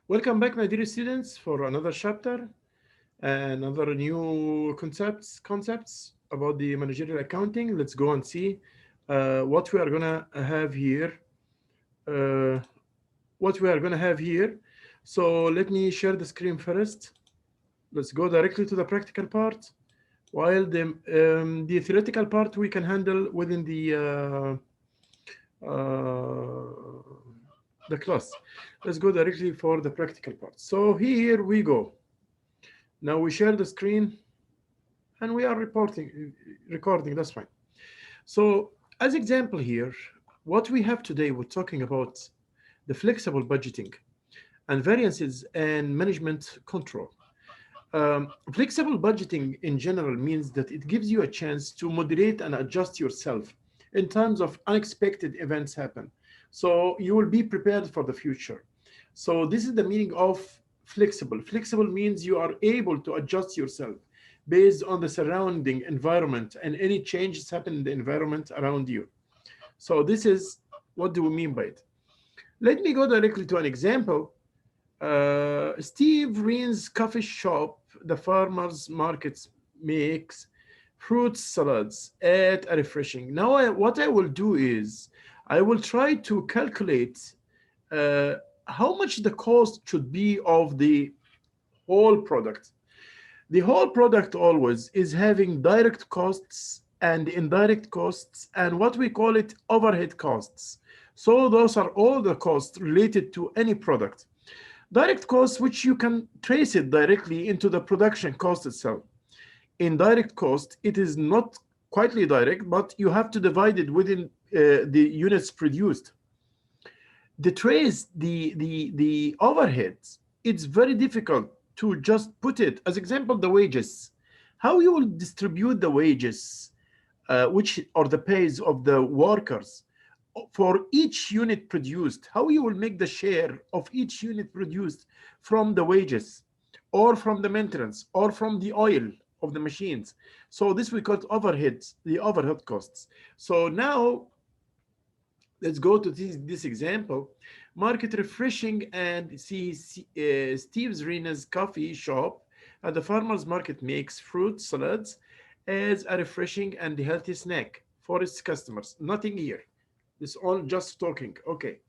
Welcome back, my dear students, for another chapter and another new concepts about the managerial accounting. Let's go and see what we are gonna have here. Uh, what we are gonna have here. So let me share the screen first. Let's go directly to the practical part. While the theoretical part we can handle within the class. Let's go directly for the practical part. So here we go. Now we share the screen and we are recording, that's fine. So as example here, what we have today, we're talking about the flexible budgeting and variances and management control. Flexible budgeting in general means that it gives you a chance to moderate and adjust yourself in terms of unexpected events happen. So you will be prepared for the future. So this is the meaning of flexible. Flexible means you are able to adjust yourself based on the surrounding environment and any changes happen in the environment around you. So this is what do we mean by it. Let me go directly to an example. Steve Reen's coffee shop, the farmers market, makes fruit salads at a refreshing. Now, what I will do is I will try to calculate uh, how much the cost should be of the whole product. The whole product always is having direct costs and indirect costs and what we call it overhead costs. So those are all the costs related to any product. Direct costs, which you can trace it directly into the production cost itself. Indirect cost, it is not quietly direct, but you have to divide it within the units produced. The trace, the overheads, it's very difficult to just put it. As example, the wages. How you will distribute the wages, which are the pays of the workers for each unit produced, how you will make the share of each unit produced from the wages or from the maintenance or from the oil of the machines. So this we call overheads, the overhead costs. So now let's go to this example. Market refreshing and Steve's Rena's coffee shop at the farmer's market makes fruit salads as a refreshing and healthy snack for its customers. Nothing here. This all just talking. Okay.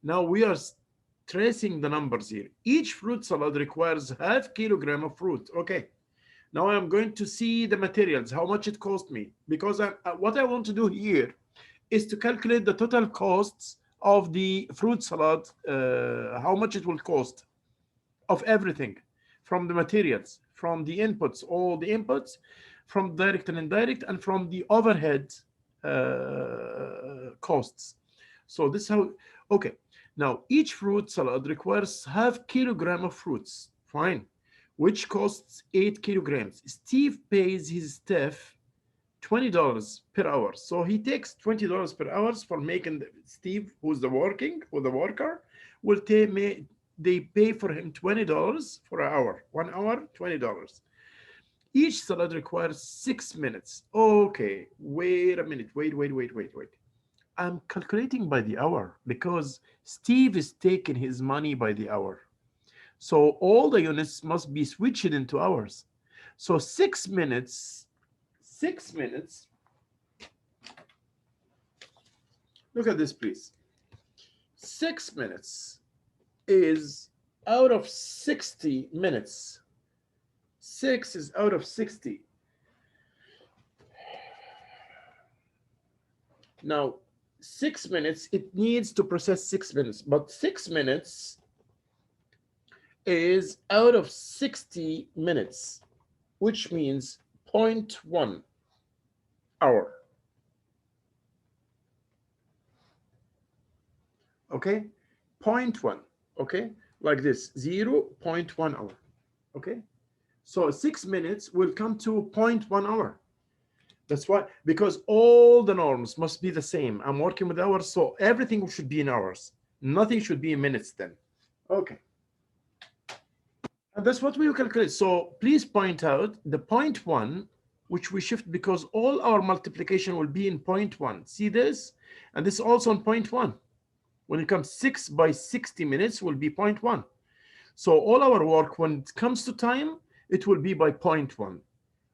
Now we are tracing the numbers here. Each fruit salad requires half kilogram of fruit. Okay. Now I'm going to see the materials, how much it cost me, because what I want to do here is to calculate the total costs of the fruit salad, how much it will cost of everything, from the materials, from the inputs, all the inputs, from direct and indirect, and from the overhead costs. So this is how, okay. Now each fruit salad requires half kilogram of fruits, fine, which costs 8 kilograms. Steve pays his staff $20 per hour. So he takes $20 per hour for making Steve, who's the working or the worker, will they pay for him $20 for an hour. 1 hour, $20. Each salad requires 6 minutes. Okay, wait a minute. Wait. I'm calculating by the hour because Steve is taking his money by the hour. So all the units must be switched into hours. So 6 minutes, 6 minutes. Look at this, please. 6 minutes is out of 60 minutes. 6 is out of 60. Now, 6 minutes, it needs to process 6 minutes, but 6 minutes is out of 60 minutes, which means 0.1 hour. Okay, 0.1, okay, like this, 0.1 hour, okay? So 6 minutes will come to 0.1 hour. That's why, because all the norms must be the same. I'm working with hours, so everything should be in hours. Nothing should be in minutes then. Okay. And that's what we will calculate. So please point out the 0.1, which we shift because all our multiplication will be in 0.1. See this? And this also in 0.1. When it comes 6 by 60 minutes will be 0.1. So all our work, when it comes to time, it will be by 0.1.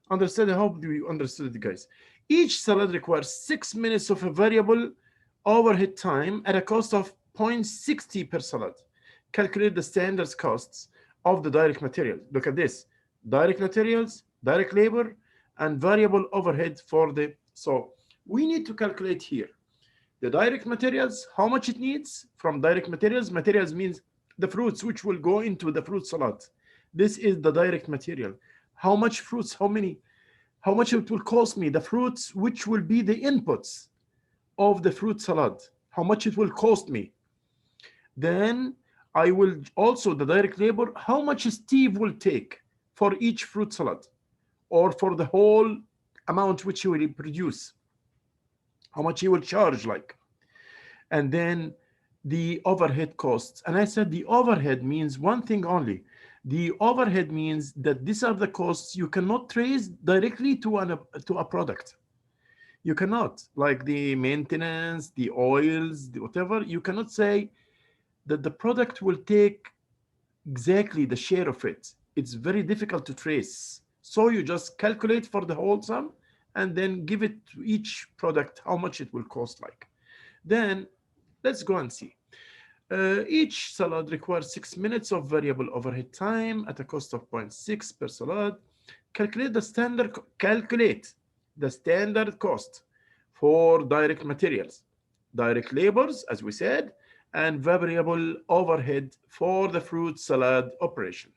Understand? I hope you understood it, guys. Each salad requires 6 minutes of a variable overhead time at a cost of 0.60 per salad. Calculate the standard costs of the direct material. Look at this: direct materials, direct labor, and variable overhead for the. So we need to calculate here the direct materials, how much it needs from direct materials. Materials means the fruits which will go into the fruit salad. This is the direct material. How much fruits, how much it will cost me, the fruits which will be the inputs of the fruit salad, how much it will cost me. Then I will also the direct labor, how much Steve will take for each fruit salad or for the whole amount which he will produce, how much he will charge like. And then the overhead costs. And I said the overhead means one thing only. The overhead means that these are the costs you cannot trace directly to a product. You cannot, like the maintenance, the oils, the whatever. You cannot say that the product will take exactly the share of it. It's very difficult to trace. So you just calculate for the whole sum and then give it to each product how much it will cost like. Then let's go and see. Each salad requires 6 minutes of variable overhead time at a cost of 0.6 per salad. Calculate the standard cost for direct materials, direct labors, as we said, and variable overhead for the fruit salad operation.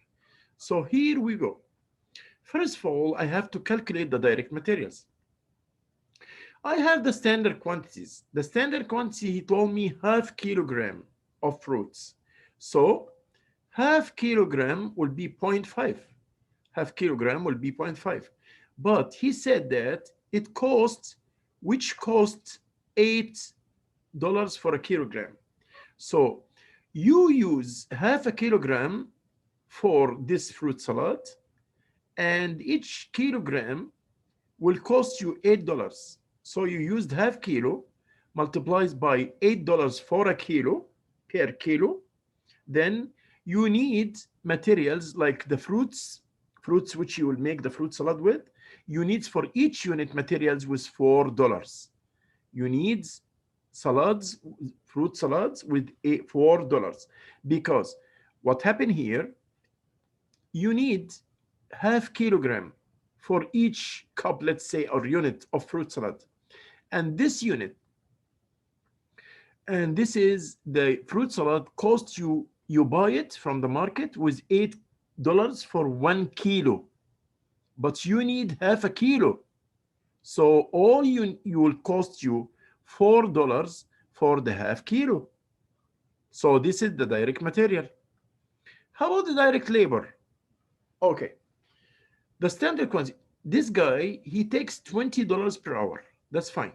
So here we go. First of all, I have to calculate the direct materials. I have the standard quantities. The standard quantity, he told me half kilogram of fruits. So half kilogram will be 0.5. Half kilogram will be 0.5. But he said that it costs, which costs $8 for a kilogram. So you use half a kilogram for this fruit salad, and each kilogram will cost you $8. So you used half kilo multiplies by $8 for a kilo per kilo. Then you need materials like the fruits which you will make the fruit salad with. You need for each unit materials with $4. You need fruit salads with $4, because what happened here, you need half kilogram for each cup, let's say, or unit of fruit salad. And this unit, and this is the fruit salad, costs you buy it from the market with $8 for 1 kilo, but you need half a kilo. So all you will cost you $4 for the half kilo. So this is the direct material. How about the direct labor? Okay, the standard quantity, this guy, he takes $20 per hour. That's fine.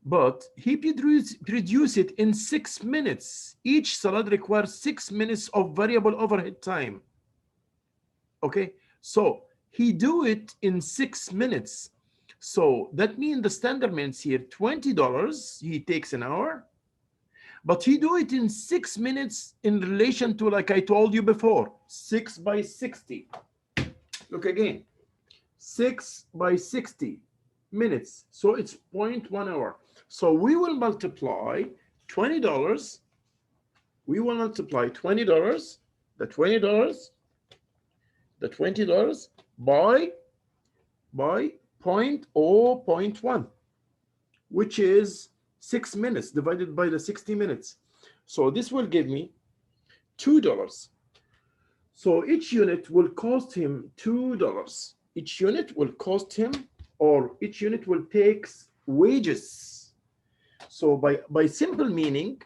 But he produce it in 6 minutes. Each salad requires 6 minutes of variable overhead time. Okay, so he do it in 6 minutes. So that means the standard minutes here, $20 he takes an hour, but he do it in 6 minutes in relation to, like I told you before, 6 by 60. Look again, 6 by 60 minutes. So it's 0.1 hour. So we will multiply $20. We will multiply $20, the $20 by 0.1, which is 6 minutes divided by the 60 minutes. So this will give me $2. So each unit will cost him $2. Each unit will cost him, or each unit will take wages. So by simple meaning,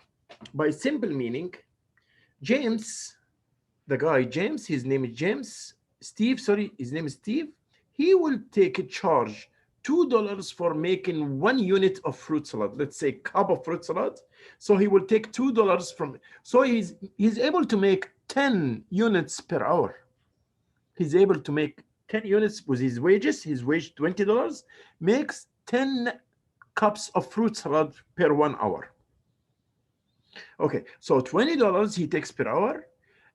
James, the guy James, his name is James, Steve, sorry, his name is Steve, he will take a charge $2 for making 1 unit of fruit salad, let's say cup of fruit salad. So he will take $2 from, so he's able to make 10 units per hour. He's able to make 10 units with his wages. His wage $20 makes 10 cups of fruit salad per 1 hour. Okay, so $20 he takes per hour,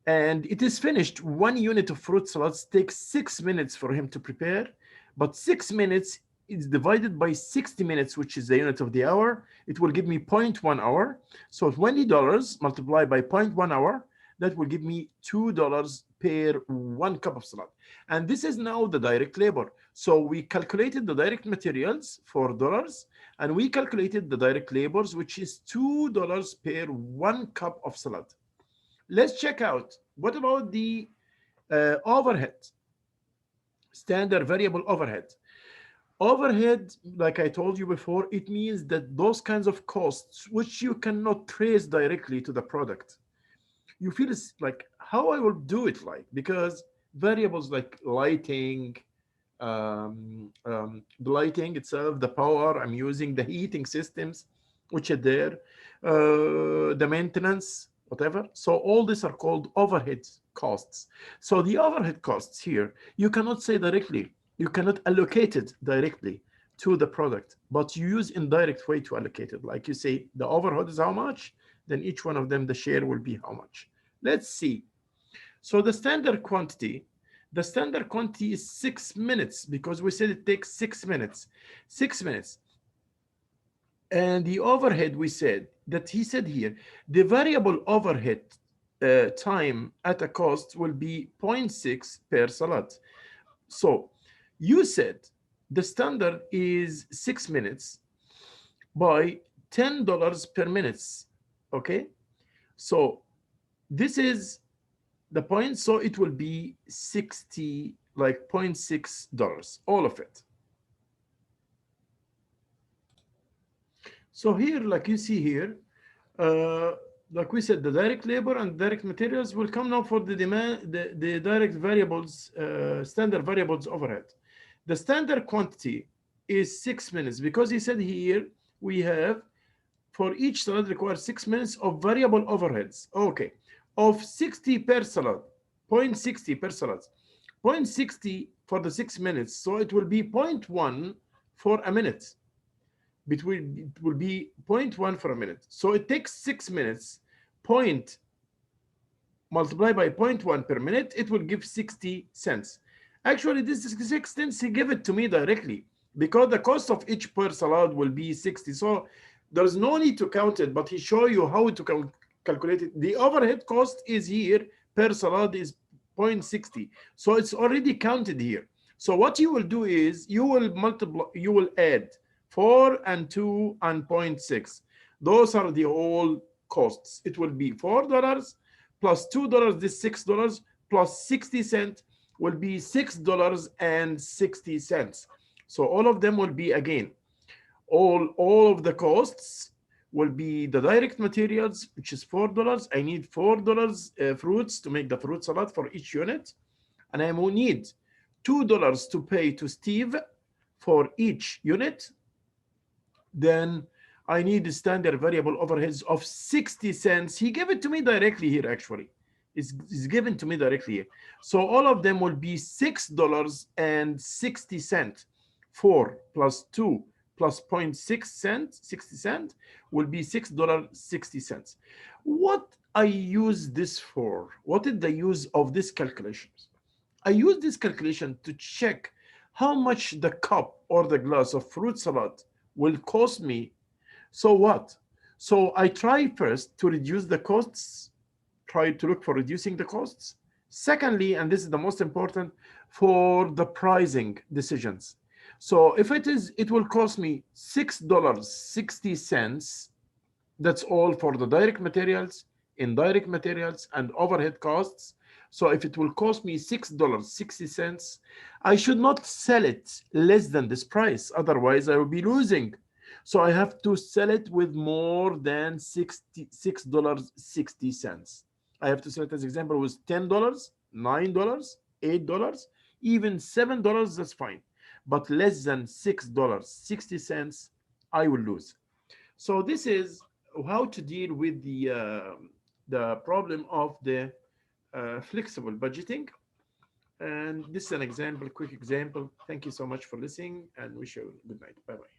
and it is finished. 1 unit of fruit salads takes 6 minutes for him to prepare, but 6 minutes is divided by 60 minutes, which is the unit of the hour. It will give me 0.1 hour. So $20 multiplied by 0.1 hour, that will give me $2 per 1 cup of salad. And this is now the direct labor. So we calculated the direct materials, $4, and we calculated the direct labors, which is $2 per 1 cup of salad. Let's check out, what about the overhead, standard variable overhead? Overhead, like I told you before, it means that those kinds of costs which you cannot trace directly to the product. You feel it's like, how I will do it, like, because variables like lighting, the lighting itself, the power I'm using, the heating systems which are there, the maintenance, whatever. So all these are called overhead costs. So the overhead costs here, you cannot say directly, you cannot allocate it directly to the product, but you use indirect way to allocate it. Like you say, the overhead is how much, then each one of them, the share will be how much. Let's see. So the standard quantity is 6 minutes, because we said it takes 6 minutes. 6 minutes. And the overhead, we said that he said here, the variable overhead time at a cost will be zero point 0.6 per salad. So you said the standard is 6 minutes by $10 per minute. Okay. So this is the point. So it will be 60, like $0.6, all of it. So here, like you see here, uh, like we said, the direct labor and direct materials will come now for the demand, the direct variables, standard variables overhead. The standard quantity is 6 minutes, because he said here we have, for each salad requires 6 minutes of variable overheads. Okay, of 60 per salad, 0.60 per salad, 0.60 for the 6 minutes. So it will be 0.1 for a minute. Between, it will be 0.1 for a minute. So it takes 6 minutes, point multiplied by 0.1 per minute, it will give 60 cents. Actually, this 66 cents, he gave it to me directly, because the cost of each per salad will be 60. So there's no need to count it, but he show you how to calculate it. The overhead cost is here, per salad is 0.60. So it's already counted here. So what you will do is, you will multiply, you will add 4 and 2 and 0.6. Those are the whole costs. It will be $4 plus $2, this $6, plus 60 cents will be $6.60. So all of them will be, again, all of the costs will be the direct materials, which is $4. I need $4 fruits to make the fruit salad for each unit, and I will need $2 to pay to Steve for each unit. Then I need the standard variable overheads of 60 cents. He gave it to me directly here, actually. It's given to me directly here. So all of them will be $6.60. 4 plus 2 plus 0.6 cents, 60 cents, will be $6.60. What I use this for? What is the use of this calculation? I use this calculation to check how much the cup or the glass of fruit salad will cost me. So what? So I try first to reduce the costs, try to look for reducing the costs. Secondly, and this is the most important, for the pricing decisions. So if it will cost me $6.60, that's all for the direct materials, indirect materials, and overhead costs. So if it will cost me $6.60, I should not sell it less than this price. Otherwise, I will be losing. So I have to sell it with more than $6.60. I have to sell it, as example, with $10, $9, $8, even $7, that's fine. But less than $6.60, I will lose. So this is how to deal with the problem of the flexible budgeting. And this is an example, quick example. Thank you so much for listening, and wish you a good night. Bye bye.